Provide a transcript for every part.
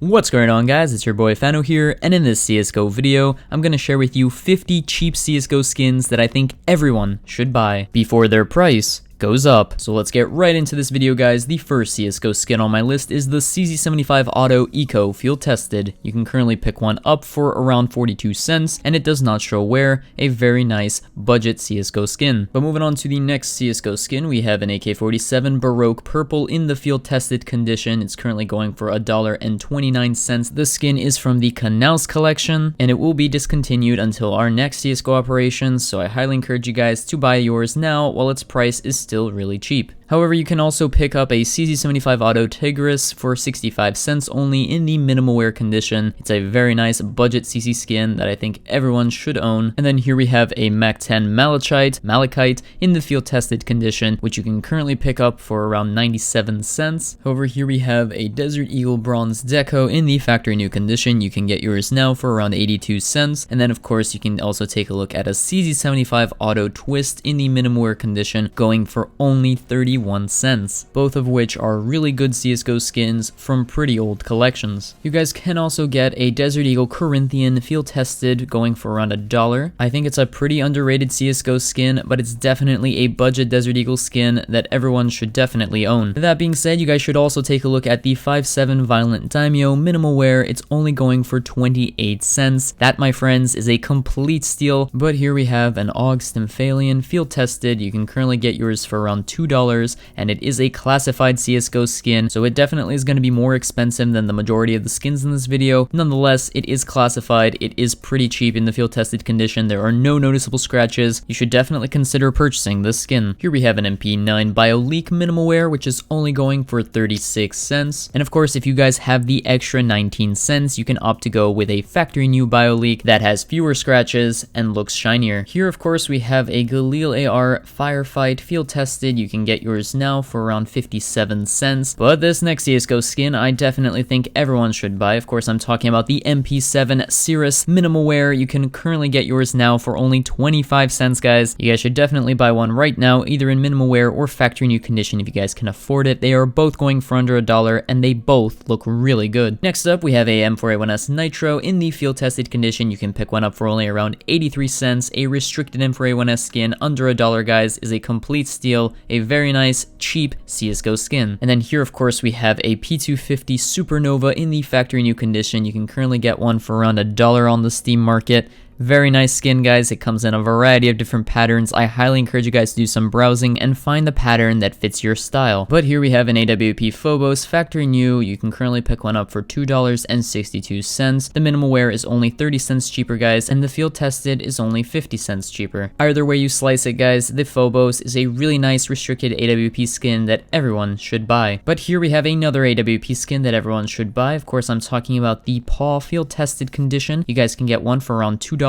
What's going on, guys? It's your boy Fano here, and in this CSGO video, I'm going to share with you 50 cheap CSGO skins that I think everyone should buy before their price goes up. So let's get right into this video, guys. The first CSGO skin on my list is the CZ75 Auto Eco Field Tested. You can currently pick one up for around 42 cents, and it does not show wear. A very nice budget CSGO skin. But moving on to the next CSGO skin, we have an AK-47 Baroque Purple in the Field Tested condition. It's currently going for $1.29. The skin is from the Canals collection, and it will be discontinued until our next CSGO operations, so I highly encourage you guys to buy yours now while its price is still really cheap. However, you can also pick up a CZ75 Auto Tigris for 65 cents only in the minimal wear condition. It's a very nice budget CC skin that I think everyone should own. And then here we have a Mac 10 Malachite in the field tested condition, which you can currently pick up for around 97 cents. However, here we have a Desert Eagle Bronze Deco in the factory new condition. You can get yours now for around 82 cents. And then of course, you can also take a look at a CZ75 Auto Twist in the minimal wear condition, going for only 31 cents, both of which are really good CSGO skins from pretty old collections. You guys can also get a Desert Eagle Corinthian field tested going for around $1. I think it's a pretty underrated CSGO skin, but it's definitely a budget Desert Eagle skin that everyone should definitely own. That being said, you guys should also take a look at the 5.7 Violent Daimyo minimal wear. It's only going for 28 cents. That, my friends, is a complete steal. But here we have an AUG Stymphalian field tested. You can currently get yours for around $2, and it is a classified CSGO skin, so it definitely is going to be more expensive than the majority of the skins in this video. Nonetheless, it is classified. It is pretty cheap in the field tested condition. There are no noticeable scratches. You should definitely consider purchasing this skin. Here we have an MP9 Bioleak minimal wear, which is only going for 36 cents. And of course, if you guys have the extra 19 cents, you can opt to go with a factory new Bioleak that has fewer scratches and looks shinier. Here, of course, we have a Galil AR Firefight field tested. You can get yours now for around 57 cents. But this next CSGO skin, I definitely think everyone should buy. Of course, I'm talking about the MP7 Cirrus minimal wear. You can currently get yours now for only 25 cents, guys. You guys should definitely buy one right now, either in minimal wear or factory new condition if you guys can afford it. They are both going for under $1, and they both look really good. Next up, we have a M4A1S Nitro in the field tested condition. You can pick one up for only around 83 cents. A restricted M4A1S skin under $1, guys, is a complete steal. A very nice, cheap CSGO skin. And then here, of course, we have a P250 Supernova in the factory new condition. You can currently get one for around $1 on the Steam market. Very nice skin, guys. It comes in a variety of different patterns. I highly encourage you guys to do some browsing and find the pattern that fits your style. But here we have an AWP Phobos factory new. You can currently pick one up for $2.62. The minimal wear is only 30 cents cheaper, guys, and the field tested is only 50 cents cheaper. Either way you slice it, guys, the Phobos is a really nice restricted AWP skin that everyone should buy. But here we have another AWP skin that everyone should buy. Of course, I'm talking about the PAW field tested condition. You guys can get one for around $2.26.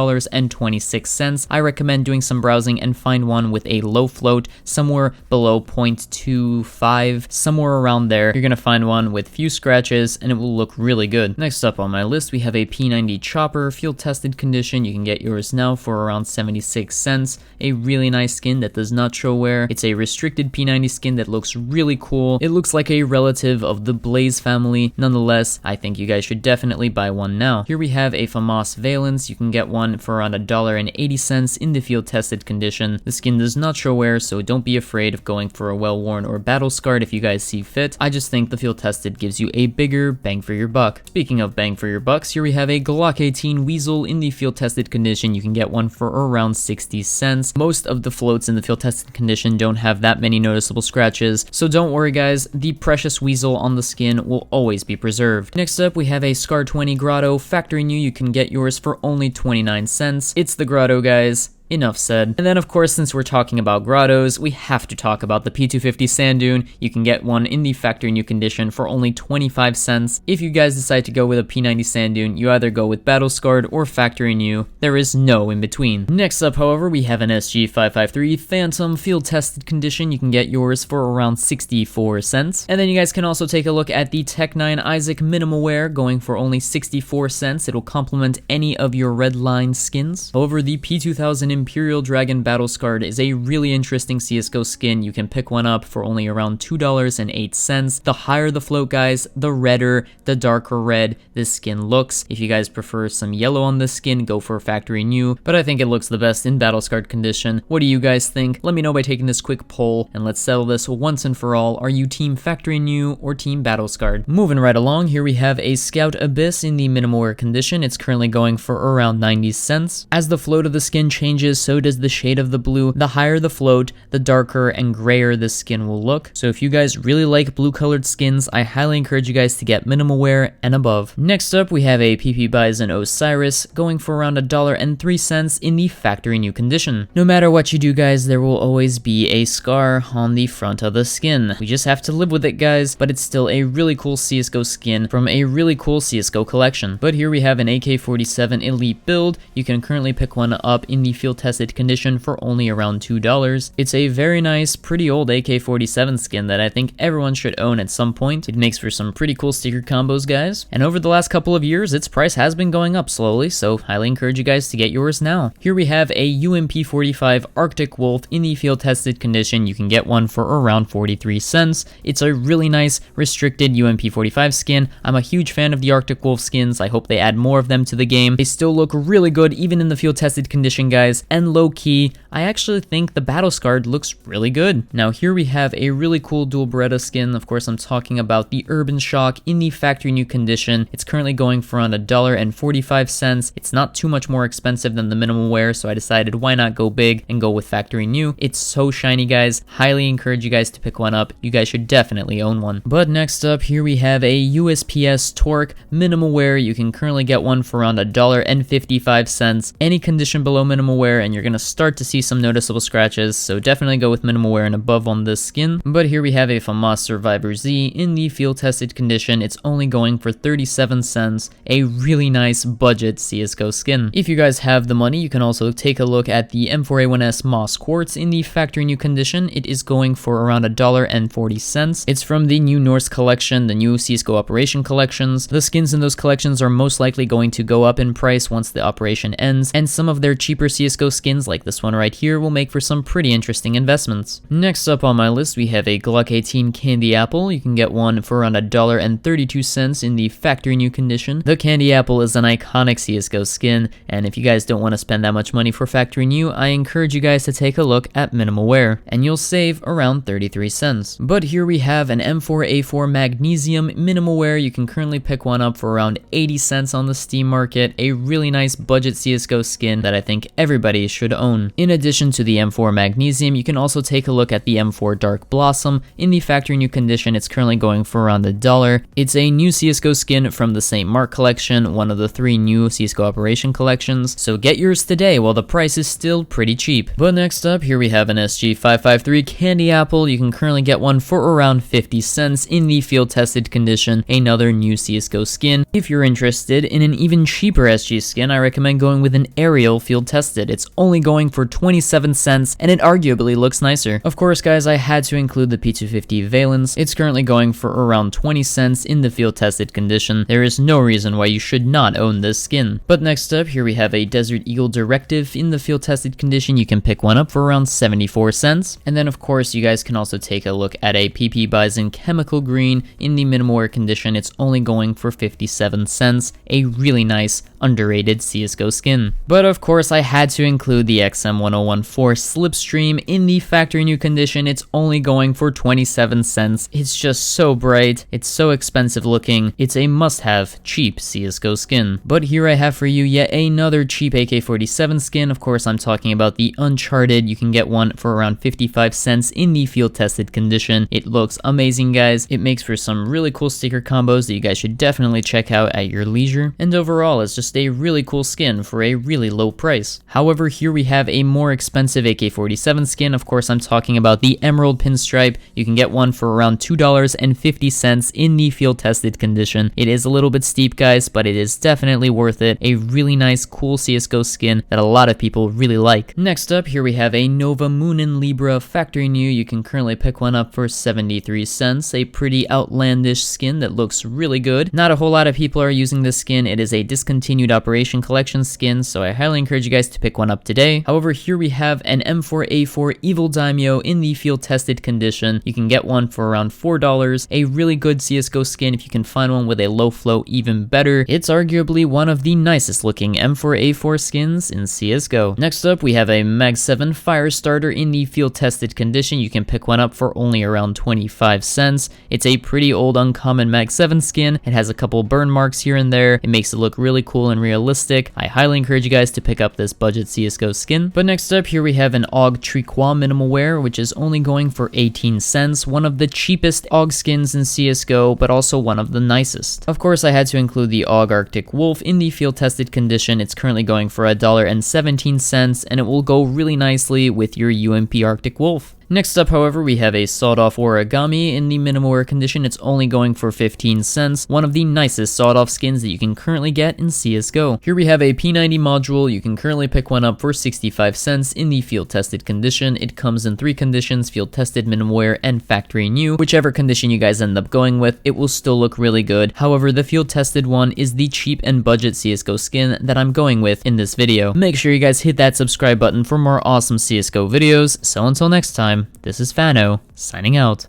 I recommend doing some browsing and find one with a low float, somewhere below 0.25, somewhere around there. You're gonna find one with few scratches, and it will look really good. Next up on my list, we have a P90 Chopper field tested condition. You can get yours now for around 76 cents. A really nice skin that does not show wear. It's a restricted P90 skin that looks really cool. It looks like a relative of the Blaze family. Nonetheless, I think you guys should definitely buy one now. Here we have a FAMAS Valence. You can get one for around $1.80 in the field tested condition. The skin does not show wear, so don't be afraid of going for a well-worn or battle-scarred if you guys see fit. I just think the field tested gives you a bigger bang for your buck. Speaking of bang for your bucks, here we have a Glock 18 Weasel in the field tested condition. You can get one for around 60 cents. Most of the floats in the field tested condition don't have that many noticeable scratches, so don't worry, guys. The precious Weasel on the skin will always be preserved. Next up, we have a Scar 20 Grotto factory new. You can get yours for only 29 cents. It's the Grotto, guys. Enough said. And then, of course, since we're talking about grottos, we have to talk about the P250 Sand Dune. You can get one in the factory new condition for only 25 cents. If you guys decide to go with a P90 Sand Dune, you either go with battle scarred or factory new. There is no in between. Next up, however, we have an SG553 Phantom field tested condition. You can get yours for around 64 cents. And then you guys can also take a look at the Tech 9 Isaac minimal wear, going for only 64 cents. It'll complement any of your red line skins. However, the P2000 Imperial Dragon Battlescarred is a really interesting CSGO skin. You can pick one up for only around $2.08. The higher the float, guys, the redder, the darker red this skin looks. If you guys prefer some yellow on this skin, go for factory new, but I think it looks the best in Battlescarred condition. What do you guys think? Let me know by taking this quick poll, and let's settle this once and for all. Are you team factory new or team Battlescarred? Moving right along, here we have a Scout Abyss in the minimal wear condition. It's currently going for around 90 cents. As the float of the skin changes, so does the shade of the blue. The higher the float, the darker and grayer this skin will look. So if you guys really like blue colored skins, I highly encourage you guys to get minimal wear and above. Next up, we have a PP Bison Osiris going for around $1.03 in the factory new condition. No matter what you do, guys, there will always be a scar on the front of the skin. We just have to live with it, guys, but it's still a really cool CSGO skin from a really cool CSGO collection. But here we have an AK-47 Elite build. You can currently pick one up in the field tested condition for only around $2. It's a very nice, pretty old AK-47 skin that I think everyone should own at some point. It makes for some pretty cool sticker combos, guys. And over the last couple of years, its price has been going up slowly, so highly encourage you guys to get yours now. Here we have a UMP-45 Arctic Wolf in the field tested condition. You can get one for around 43 cents. It's a really nice restricted UMP-45 skin. I'm a huge fan of the Arctic Wolf skins. I hope they add more of them to the game. They still look really good even in the field tested condition, guys, and low key, I actually think the Battlescarred looks really good. Now here we have a really cool dual Beretta skin. Of course, I'm talking about the Urban Shock in the factory new condition. It's currently going for around $1.45. It's not too much more expensive than the minimal wear, so I decided why not go big and go with factory new. It's so shiny, guys. Highly encourage you guys to pick one up. You guys should definitely own one. But next up, here we have a USPS Torque minimal wear. You can currently get one for around $1.55. Any condition below minimal wear, and you're gonna start to see some noticeable scratches, so definitely go with minimal wear and above on this skin. But here we have a FAMAS Survivor Z in the field tested condition. It's only going for 37 cents. A really nice budget CSGO skin. If you guys have the money, you can also take a look at the M4A1S Moss Quartz in the factory new condition. It is going for around $1.40. It's from the new Norse collection, the new CSGO Operation collections. The skins in those collections are most likely going to go up in price once the operation ends, and some of their cheaper CSGO skins, like this one right here, will make for some pretty interesting investments. Next up on my list, we have a Glock 18 Candy Apple. You can get one for around $1.32 in the factory new condition. The Candy Apple is an iconic CSGO skin, and if you guys don't want to spend that much money for factory new, I encourage you guys to take a look at minimal wear, and you'll save around 33 cents. But here we have an M4A4 Magnesium minimal wear. You can currently pick one up for around 80 cents on the Steam market. A really nice budget CSGO skin that I think everybody should own. In addition to the M4 Magnesium, you can also take a look at the M4 Dark Blossom. In the factory new condition, it's currently going for around $1. It's a new CSGO skin from the St. Mark collection, one of the 3 new CSGO Operation collections, so get yours today while the price is still pretty cheap. But next up, here we have an SG553 Candy Apple. You can currently get one for around 50 cents in the field tested condition, another new CSGO skin. If you're interested in an even cheaper SG skin, I recommend going with an Aerial field tested. It's only going for 27 cents, and it arguably looks nicer. Of course, guys, I had to include the P250 Valence. It's currently going for around 20 cents in the field tested condition. There is no reason why you should not own this skin. But next up, here we have a Desert Eagle Directive in the field tested condition. You can pick one up for around 74 cents. And then of course, you guys can also take a look at a PP Bison Chemical Green in the minimal wear condition. It's only going for 57 cents. A really nice, underrated CSGO skin. But of course, I had to include the XM1014 Slipstream in the factory new condition. It's only going for 27 cents. It's just so bright. It's so expensive looking. It's a must-have, cheap CSGO skin. But here I have for you yet another cheap AK-47 skin. Of course, I'm talking about the Uncharted. You can get one for around 55 cents in the field-tested condition. It looks amazing, guys. It makes for some really cool sticker combos that you guys should definitely check out at your leisure. And overall, it's just a really cool skin for a really low price. However, here we have a more expensive AK-47 skin. Of course, I'm talking about the Emerald Pinstripe. You can get one for around $2.50 in the field-tested condition. It is a little bit steep, guys, but it is definitely worth it. A really nice, cool CSGO skin that a lot of people really like. Next up, here we have a Nova Moonin Libra factory new. You can currently pick one up for 73 cents. A pretty outlandish skin that looks really good. Not a whole lot of people are using this skin. It is a discontinued Operation Collection skin, so I highly encourage you guys to pick one one up today. However, here we have an M4A4 Evil Daimyo in the field tested condition. You can get one for around $4. A really good CSGO skin. If you can find one with a low flow, even better. It's arguably one of the nicest looking M4A4 skins in CSGO. Next up, we have a Mag 7 Firestarter in the field tested condition. You can pick one up for only around 25 cents. It's a pretty old uncommon Mag 7 skin. It has a couple burn marks here and there. It makes it look really cool and realistic. I highly encourage you guys to pick up this budget CSGO skin. But next up, here we have an AUG Triqua minimal wear, which is only going for 18 cents. One of the cheapest AUG skins in CSGO, but also one of the nicest. Of course, I had to include the AUG Arctic Wolf in the field tested condition. It's currently going for $1.17, and it will go really nicely with your UMP Arctic Wolf. Next up, however, we have a sawed-off origami in the minimal wear condition. It's only going for 15 cents, one of the nicest sawed-off skins that you can currently get in CSGO. Here we have a P90 module. You can currently pick one up for 65 cents in the field-tested condition. It comes in 3 conditions: field-tested, minimal wear, and factory new. Whichever condition you guys end up going with, it will still look really good. However, the field-tested one is the cheap and budget CSGO skin that I'm going with in this video. Make sure you guys hit that subscribe button for more awesome CSGO videos. So until next time, this is Fano, signing out.